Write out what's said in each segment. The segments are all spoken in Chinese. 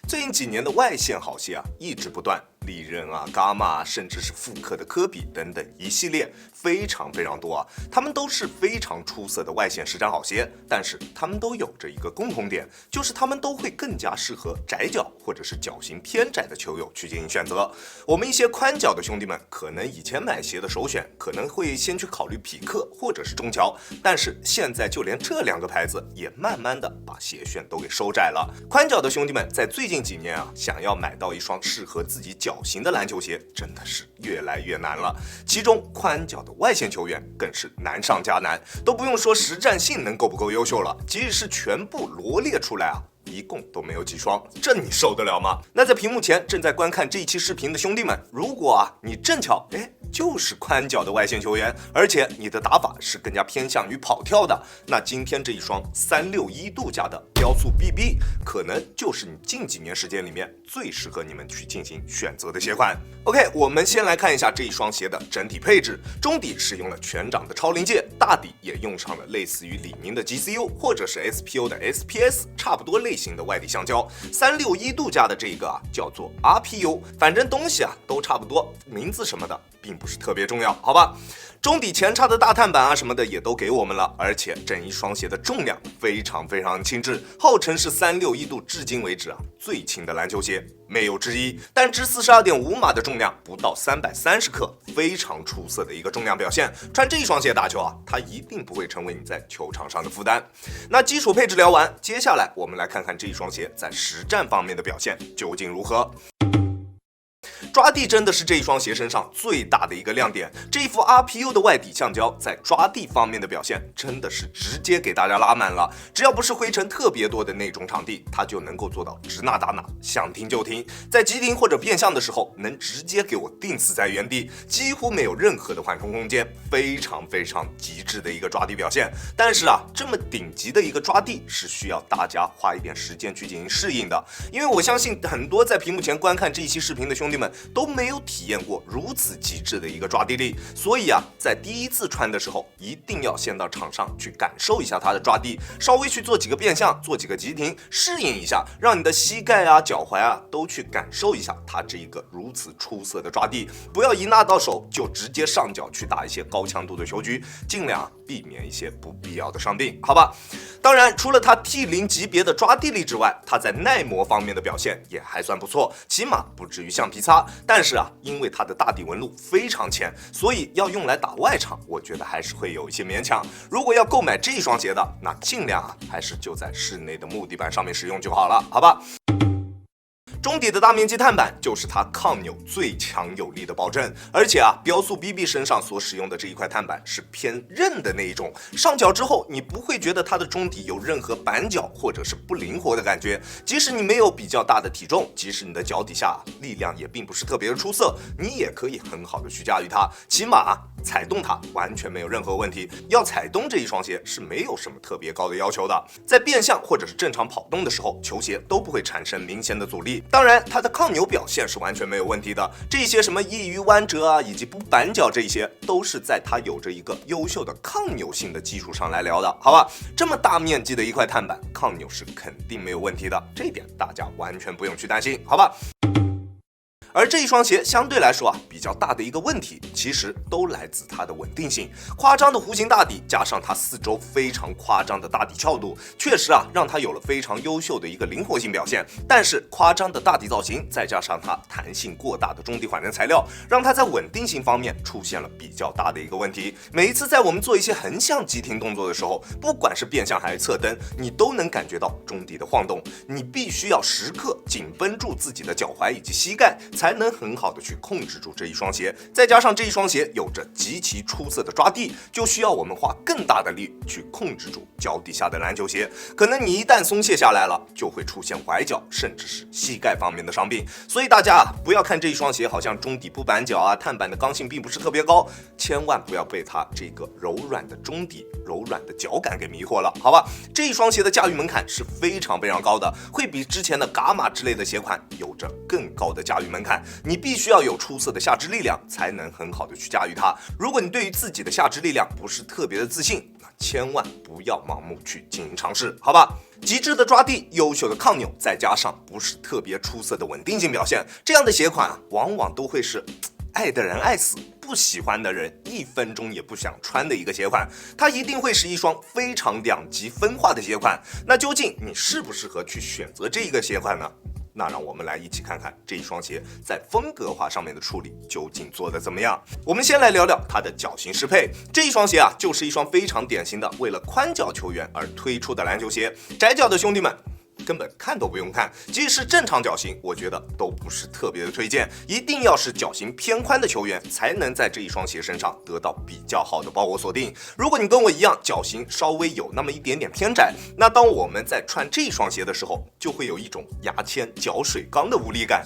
最近几年的外线好鞋一直不断，利刃伽马甚至是复刻的科比等等一系列非常多他们都是非常出色的外线实战好鞋，但是他们都有着一个共同点，就是他们都会更加适合窄脚或者是脚型偏窄的球友去进行选择。我们一些宽脚的兄弟们，可能以前买鞋的首选可能会先去考虑匹克或者是中乔，但是现在就连这两个牌子也慢慢的把鞋楦都给收窄了。宽脚的兄弟们在最近几年想要买到一双适合自己脚型的篮球鞋，真的是越来越难了。其中宽脚的外线球员更是难上加难，都不用说实战性能够不够优秀了，即使是全部罗列出来一共都没有几双，这你受得了吗？那在屏幕前正在观看这一期视频的兄弟们，如果你正巧就是宽脚的外线球员，而且你的打法是更加偏向于跑跳的，那今天这一双361度假的标速 BB 可能就是你近几年时间里面最适合你们去进行选择的鞋款。 OK， 我们先来看一下这一双鞋的整体配置。中底使用了全掌的超临界，大底也用上了类似于李宁的 GCU 或者是 SPO 的 SPS 差不多类型的外底橡胶。361度假的这个叫做 RPU， 反正东西都差不多，名字什么的并不是特别重要，好吧。中底前叉的大碳板什么的也都给我们了，而且整一双鞋的重量非常轻质，号称是361度至今为止最轻的篮球鞋，没有之一。单支42.5码的重量不到330克，非常出色的一个重量表现。穿这一双鞋打球它一定不会成为你在球场上的负担。那基础配置聊完，接下来我们来看看这一双鞋在实战方面的表现究竟如何。抓地真的是这一双鞋身上最大的一个亮点，这一副 RPU 的外底橡胶在抓地方面的表现真的是直接给大家拉满了。只要不是灰尘特别多的那种场地，它就能够做到直拿打拿，想停就停，在急停或者变向的时候能直接给我定死在原地，几乎没有任何的缓冲空间，非常极致的一个抓地表现。但是这么顶级的一个抓地是需要大家花一点时间去进行适应的，因为我相信很多在屏幕前观看这一期视频的兄弟们都没有体验过如此极致的一个抓地力，所以在第一次穿的时候一定要先到场上去感受一下它的抓地，稍微去做几个变向，做几个急停，适应一下，让你的膝盖脚踝都去感受一下它这一个如此出色的抓地，不要一拿到手就直接上脚去打一些高强度的球局，尽量避免一些不必要的伤病，好吧。当然除了它 T0 级别的抓地力之外，它在耐磨方面的表现也还算不错，起码不至于橡皮擦。但是因为它的大底纹路非常浅，所以要用来打外场，我觉得还是会有一些勉强。如果要购买这一双鞋的，那尽量还是就在室内的木地板上面使用就好了，好吧。中底的大面积碳板就是它抗扭最强有力的保证，而且标速 BB 身上所使用的这一块碳板是偏韧的那一种，上脚之后你不会觉得它的中底有任何板脚或者是不灵活的感觉，即使你没有比较大的体重，即使你的脚底下力量也并不是特别的出色，你也可以很好的去驾驭它，起码踩动它完全没有任何问题。要踩动这一双鞋是没有什么特别高的要求的，在变向或者是正常跑动的时候，球鞋都不会产生明显的阻力。当然它的抗扭表现是完全没有问题的，这些什么易于弯折以及不板脚，这些都是在它有着一个优秀的抗扭性的基础上来聊的，好吧。这么大面积的一块碳板，抗扭是肯定没有问题的，这一点大家完全不用去担心，好吧。而这一双鞋相对来说比较大的一个问题，其实都来自它的稳定性。夸张的弧形大底加上它四周非常夸张的大底翘度，确实让它有了非常优秀的一个灵活性表现。但是夸张的大底造型，再加上它弹性过大的中底缓震材料，让它在稳定性方面出现了比较大的一个问题。每一次在我们做一些横向急停动作的时候，不管是变向还是侧蹬，你都能感觉到中底的晃动，你必须要时刻紧绷住自己的脚踝以及膝盖，才能很好的去控制住这一双鞋。再加上这一双鞋有着极其出色的抓地，就需要我们花更大的力去控制住脚底下的篮球鞋，可能你一旦松懈下来了，就会出现崴脚甚至是膝盖方面的伤病。所以大家不要看这一双鞋好像中底不板脚碳板的刚性并不是特别高，千万不要被它这个柔软的中底柔软的脚感给迷惑了，好吧。这一双鞋的驾驭门槛是非常高的，会比之前的伽马之类的鞋款有着更高的驾驭门槛，你必须要有出色的下肢力量才能很好的去驾驭它。如果你对于自己的下肢力量不是特别的自信，那千万不要盲目去进行尝试，好吧。极致的抓地，优秀的抗扭，再加上不是特别出色的稳定性表现，这样的鞋款往往都会是爱的人爱死，不喜欢的人1分钟也不想穿的一个鞋款。它一定会是一双非常两极分化的鞋款。那究竟你适不适合去选择这一个鞋款呢？那让我们来一起看看这一双鞋在风格化上面的处理究竟做得怎么样。我们先来聊聊它的脚型适配。这一双鞋就是一双非常典型的为了宽脚球员而推出的篮球鞋。窄脚的兄弟们根本看都不用看，即使正常脚型，我觉得都不是特别的推荐。一定要是脚型偏宽的球员，才能在这一双鞋身上得到比较好的包裹锁定。如果你跟我一样，脚型稍微有那么一点点偏窄，那当我们在穿这双鞋的时候，就会有一种牙签搅水缸的无力感。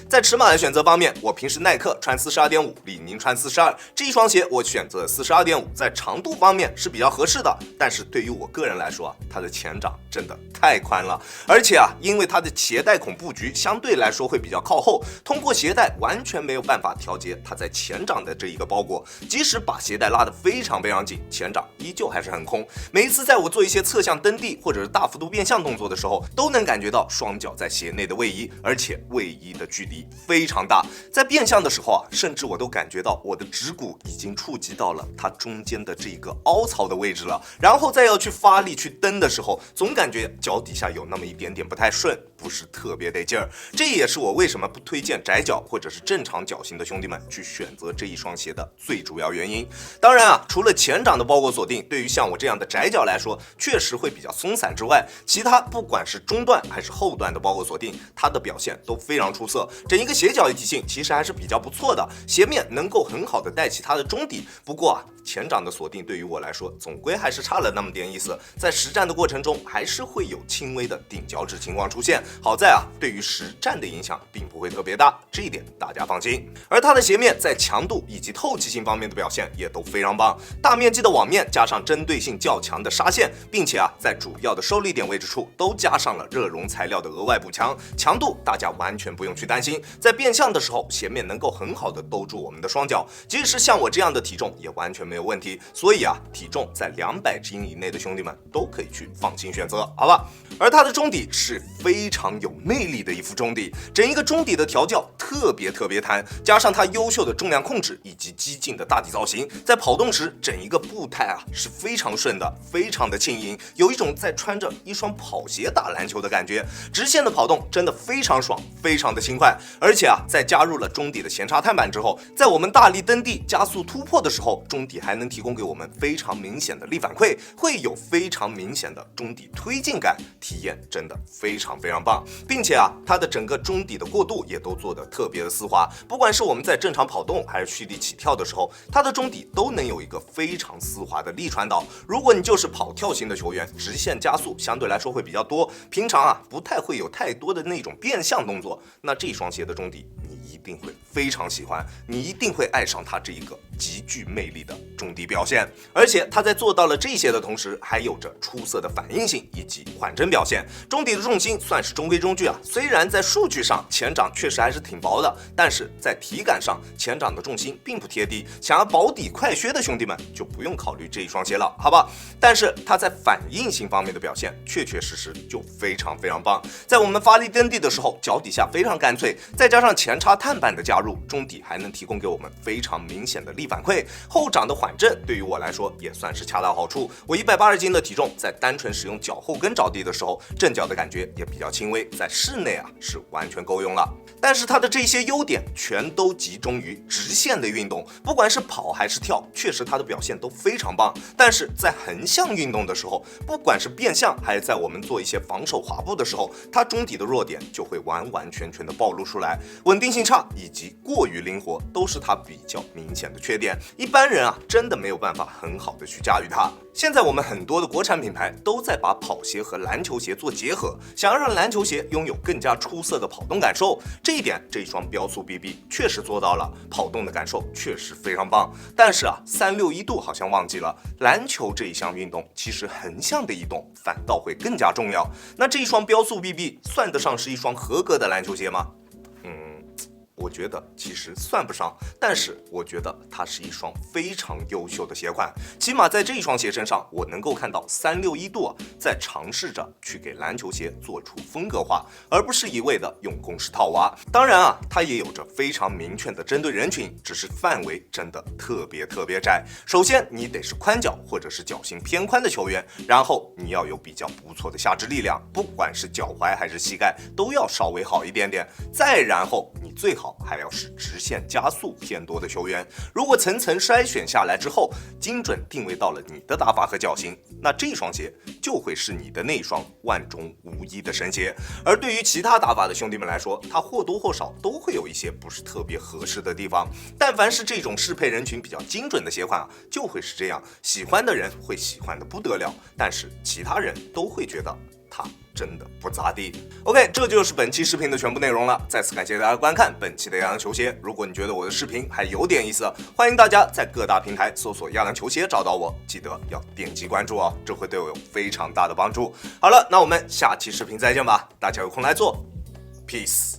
在尺码的选择方面，我平时耐克穿42.5，李宁穿42，这一双鞋我选择42.5，在长度方面是比较合适的，但是对于我个人来说它的前掌真的太宽了，而且因为它的鞋带孔布局相对来说会比较靠后，通过鞋带完全没有办法调节它在前掌的这一个包裹，即使把鞋带拉得非常非常紧，前掌依旧还是很空。每一次在我做一些侧向蹬地或者是大幅度变向动作的时候，都能感觉到双脚在鞋内的位移，而且位移的距离非常大，在变向的时候甚至我都感觉到我的指骨已经触及到了它中间的这个凹槽的位置了，然后再要去发力去蹬的时候，总感觉脚底下有那么一点点不太顺，不是特别得劲儿。这也是我为什么不推荐窄脚或者是正常脚型的兄弟们去选择这一双鞋的最主要原因。当然除了前掌的包裹锁定，对于像我这样的窄脚来说，确实会比较松散之外，其他不管是中段还是后段的包裹锁定，它的表现都非常出色。整一个鞋脚一体性其实还是比较不错的，鞋面能够很好的带起它的中底。不过前掌的锁定对于我来说总归还是差了那么点意思，在实战的过程中还是会有轻微的顶脚趾情况出现。好在对于实战的影响并不会特别大，这一点大家放心。而它的鞋面在强度以及透气性方面的表现也都非常棒，大面积的网面加上针对性较强的纱线，并且在主要的受力点位置处都加上了热熔材料的额外补强，强度大家完全不用去担心。在变向的时候，鞋面能够很好的兜住我们的双脚，即使像我这样的体重也完全没有问题。所以体重在200斤以内的兄弟们都可以去放心选择，好吧？而它的中底是非常有魅力的一副中底，整一个中底的调教特别弹，加上它优秀的重量控制以及激进的大底造型，在跑动时整一个步态是非常顺的，非常的轻盈，有一种在穿着一双跑鞋打篮球的感觉。直线的跑动真的非常爽，非常的轻快。而且在加入了中底的前插碳板之后，在我们大力蹬地加速突破的时候，中底还能提供给我们非常明显的力反馈，会有非常明显的中底推进感，体验真的非常棒。并且它的整个中底的过渡也都做得特别的丝滑，不管是我们在正常跑动还是蓄力起跳的时候，它的中底都能有一个非常丝滑的力传导。如果你就是跑跳型的球员，直线加速相对来说会比较多，平常不太会有太多的那种变向动作，那这双鞋的中底你一定会非常喜欢，你一定会爱上它这一个极具魅力的中底表现。而且它在做到了这些的同时，还有着出色的反应性以及缓震表现。中底的重心算是中规中矩虽然在数据上前掌确实还是挺薄的，但是在体感上前掌的重心并不贴地，想要保底快靴的兄弟们就不用考虑这一双鞋了，好吧？但是它在反应性方面的表现确实就非常棒。在我们发力蹬地的时候，脚底下非常干脆，再加上前插碳板的加入，中底还能提供给我们非常明显的力反馈，后掌的缓震对于我来说也算是恰到好处。我180斤的体重，在单纯使用脚后跟着地的时候，震脚的感觉也比较轻微，在室内是完全够用了。但是它的这些优点全都集中于直线的运动，不管是跑还是跳，确实它的表现都非常棒。但是在横向运动的时候，不管是变向还是在我们做一些防守滑步的时候，它中底的弱点就会完全的暴露出来，稳定性差以及过于灵活都是它比较明显的缺点，一般人真的没有办法很好的去驾驭它。现在我们很多的国产品牌都在把跑鞋和篮球鞋做结合，想要让篮球鞋拥有更加出色的跑动感受，这一点这一双标速 BB 确实做到了，跑动的感受确实非常棒。但是361度好像忘记了，篮球这一项运动其实横向的移动反倒会更加重要。那这一双标速 BB 算得上是一双合格的篮球鞋吗？我觉得其实算不上，但是我觉得它是一双非常优秀的鞋款，起码在这一双鞋身上，我能够看到361度在尝试着去给篮球鞋做出风格化，而不是一味的用公式套娃。当然啊，它也有着非常明确的针对人群，只是范围真的特别窄。首先你得是宽脚或者是脚型偏宽的球员，然后你要有比较不错的下肢力量，不管是脚踝还是膝盖都要稍微好一点点。再然后你最好还要是直线加速偏多的球员。如果层层筛选下来之后，精准定位到了你的打法和脚型，那这双鞋就会是你的那双万中无一的神鞋。而对于其他打法的兄弟们来说，它或多或少都会有一些不是特别合适的地方。但凡是这种适配人群比较精准的鞋款就会是这样，喜欢的人会喜欢的不得了，但是其他人都会觉得它真的不咋地。OK， 这就是本期视频的全部内容了。再次感谢大家观看本期的亚良球鞋。如果你觉得我的视频还有点意思，欢迎大家在各大平台搜索亚良球鞋找到我，记得要点击关注哦，这会对我有非常大的帮助。好了，那我们下期视频再见吧，大家有空来做 ，peace。